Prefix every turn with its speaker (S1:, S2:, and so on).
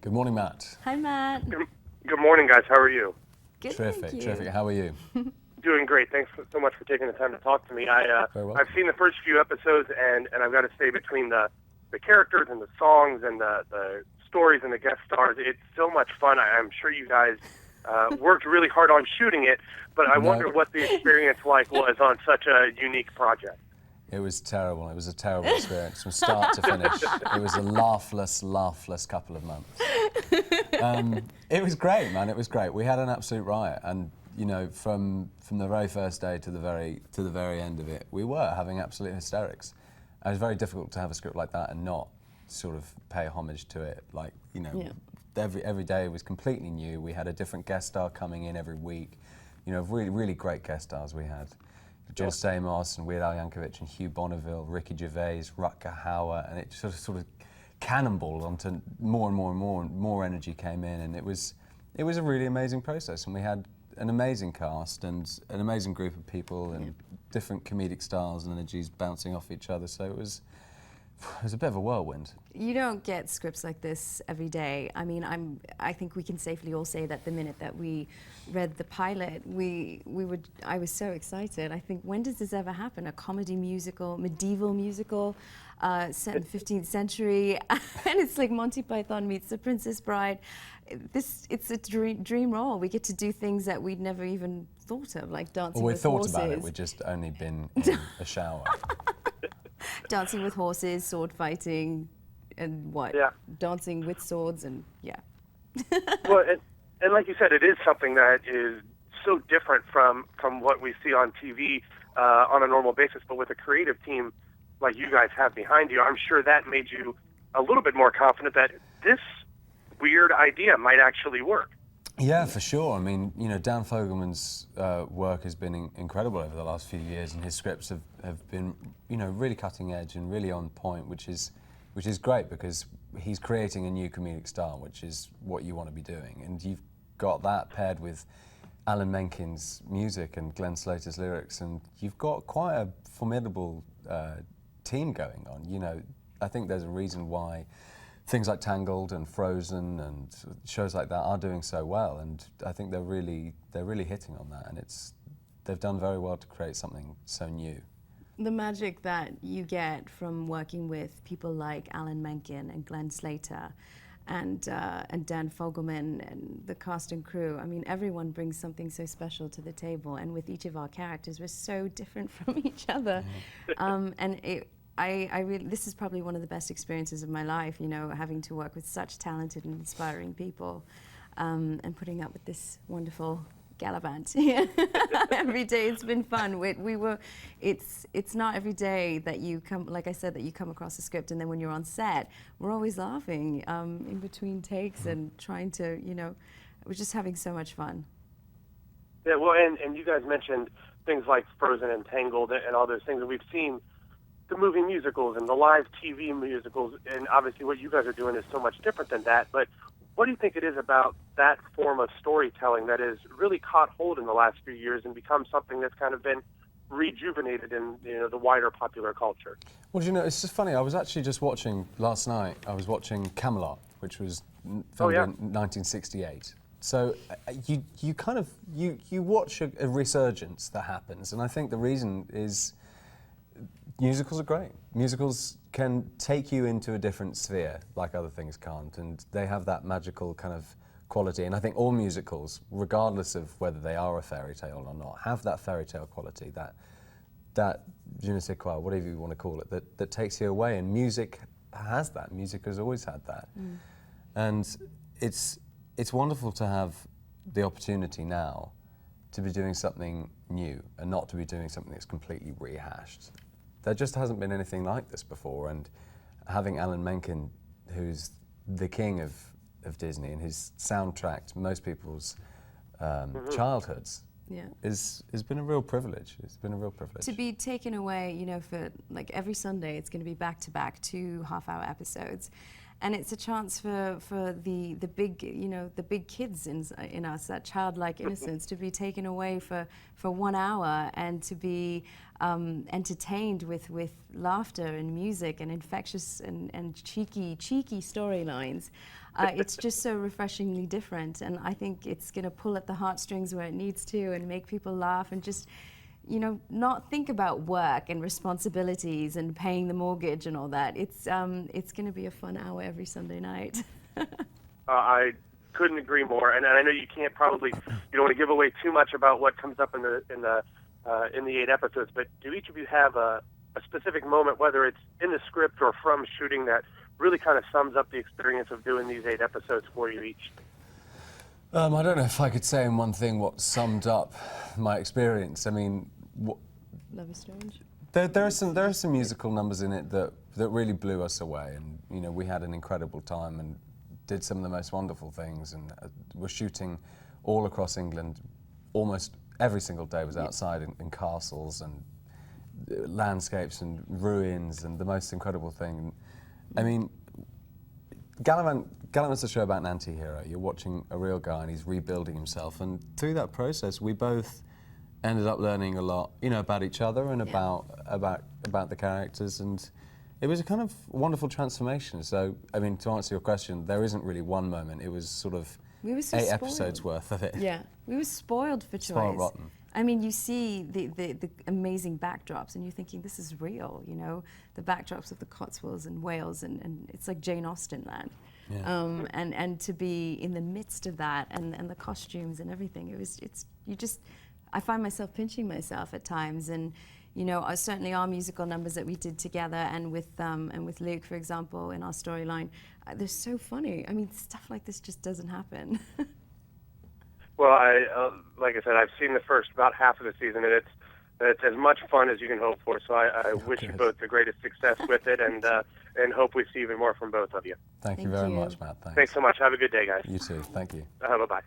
S1: Good morning, Matt.
S2: Hi, Matt.
S3: Good morning, guys. How are you?
S2: Good,
S1: Terrific,
S2: thank you.
S1: terrific. How are you?
S3: Doing great. Thanks so much for taking the time to talk to me.
S1: Very welcome.
S3: I've seen the first few episodes, and I've got to say, between the characters and the songs and the stories and the guest stars, it's so much fun. I'm sure you guys worked really hard on shooting it, but I wonder what the experience was on such a unique project.
S1: It was terrible. It was a terrible experience from start to finish. It was a laughless couple of months. It was great, man. It was great. We had an absolute riot, and you know, from the very first day to the very end of it, we were having absolute hysterics. And it was very difficult to have a script like that and not sort of pay homage to it. Like, you know, every day was completely new. We had a different guest star coming in every week. You know, really great guest stars we had. John Stamos and Weird Al Yankovic and Hugh Bonneville, Ricky Gervais, Rutger Hauer, and it sort of cannonballed onto more and more energy came in, and it was a really amazing process, and we had an amazing cast and an amazing group of people and different comedic styles and energies bouncing off each other, so it was a bit of a whirlwind. You
S2: don't get scripts like this every day. I mean, I think we can safely all say that the minute that we read the pilot, I was so excited. I think, when does this ever happen? A comedy musical, medieval musical, set in the 15th century, and it's like Monty Python meets The Princess Bride. It's a dream role. We get to do things that we'd never even thought of, like dancing with horses.
S1: We thought about it, we'd just only been in a shower.
S2: Dancing with horses, sword fighting, and what?
S3: Yeah.
S2: Dancing with swords, and
S3: Well, and like you said, it is something that is so different from what we see on TV on a normal basis. But with a creative team like you guys have behind you, I'm sure that made you a little bit more confident that this weird idea might actually work.
S1: Yeah, for sure. I mean, you know, Dan Fogelman's work has been incredible over the last few years, and his scripts have been, you know, really cutting edge and really on point, which is great, because he's creating a new comedic style, which is what you want to be doing. And you've got that paired with Alan Menken's music and Glenn Slater's lyrics, and you've got quite a formidable team going on. You know, I think there's a reason why things like Tangled and Frozen and shows like that are doing so well, and I think they're really hitting on that, and they've done very well to create something so new.
S2: The magic that you get from working with people like Alan Menken and Glenn Slater and Dan Fogelman and the cast and crew, I mean, everyone brings something so special to the table, and with each of our characters, we're so different from each other. This is probably one of the best experiences of my life, you know, having to work with such talented and inspiring people, and putting up with this wonderful GALAVANT. Every day it's been fun. It's not every day that you come, like I said, that you come across a script, and then when you're on set, we're always laughing in between takes and trying to, you know, we're just having so much fun.
S3: Yeah, well, and you guys mentioned things like Frozen and Tangled and all those things, and we've seen the movie musicals and the live TV musicals, and obviously what you guys are doing is so much different than that. But what do you think it is about that form of storytelling that has really caught hold in the last few years and become something that's kind of been rejuvenated in, you know, the wider popular culture?
S1: Well, you know, it's just funny. I was actually just watching last night. I was watching Camelot, which was filmed in 1968. So you watch a resurgence that happens, and I think the reason is musicals are great. Musicals can take you into a different sphere like other things can't, and they have that magical kind of quality. And I think all musicals, regardless of whether they are a fairy tale or not, have that fairy tale quality, that je ne sais quoi, whatever you want to call it, that takes you away. And music has that. Music has always had that. And it's wonderful to have the opportunity now to be doing something new and not to be doing something that's completely rehashed. There just hasn't been anything like this before, and having Alan Menken, who's the king of Disney and who's soundtracked most people's childhoods, has been a real privilege. It's been a real privilege.
S2: To be taken away, you know, for like every Sunday, it's going to be back-to-back 2 half-hour episodes. and it's a chance for the big, you know, the big kids in us, that childlike innocence, to be taken away for 1 hour and to be entertained with laughter and music and infectious and cheeky storylines. It's just so refreshingly different, and I think it's going to pull at the heartstrings where it needs to and make people laugh and just, you know, not think about work and responsibilities and paying the mortgage and all that. It's going to be a fun hour every Sunday night.
S3: I couldn't agree more, and I know you can't probably, you don't want to give away too much about what comes up in the 8 episodes, but do each of you have a specific moment, whether it's in the script or from shooting, that really kind of sums up the experience of doing these 8 episodes for you each?
S1: I don't know if I could say in one thing what summed up my experience. I mean,
S2: Love is Strange.
S1: there are some musical numbers in it that really blew us away, and you know, we had an incredible time and did some of the most wonderful things, and we're shooting all across England. Almost every single day was outside in castles and landscapes and ruins, and the most incredible thing. I mean, Gallavant's a show about an anti-hero. You're watching a real guy and he's rebuilding himself, and through that process we both ended up learning a lot, you know, about each other and about the characters, and it was a kind of wonderful transformation. So, I mean, to answer your question, there isn't really one moment. It was sort of
S2: We were so
S1: 8
S2: spoiled.
S1: episodes worth of it.
S2: Yeah, we were spoiled for choice.
S1: Spoiled rotten.
S2: I mean, you see the amazing backdrops, and you're thinking, this is real, you know, the backdrops of the Cotswolds and Wales, and it's like Jane Austen land.
S1: Yeah.
S2: And to be in the midst of that, and the costumes and everything, I find myself pinching myself at times, and you know, certainly our musical numbers that we did together, and with Luke, for example, in our storyline, they're so funny. I mean, stuff like this just doesn't happen.
S3: Well, like I said, I've seen the first about half of the season, and it's as much fun as you can hope for. So I wish you both the greatest success with it, and hope we see even more from both of you.
S1: Thank you very much, Matt. Thanks.
S3: Thanks so much. Have a good day, guys.
S1: You too. Thank you.
S3: Bye-bye.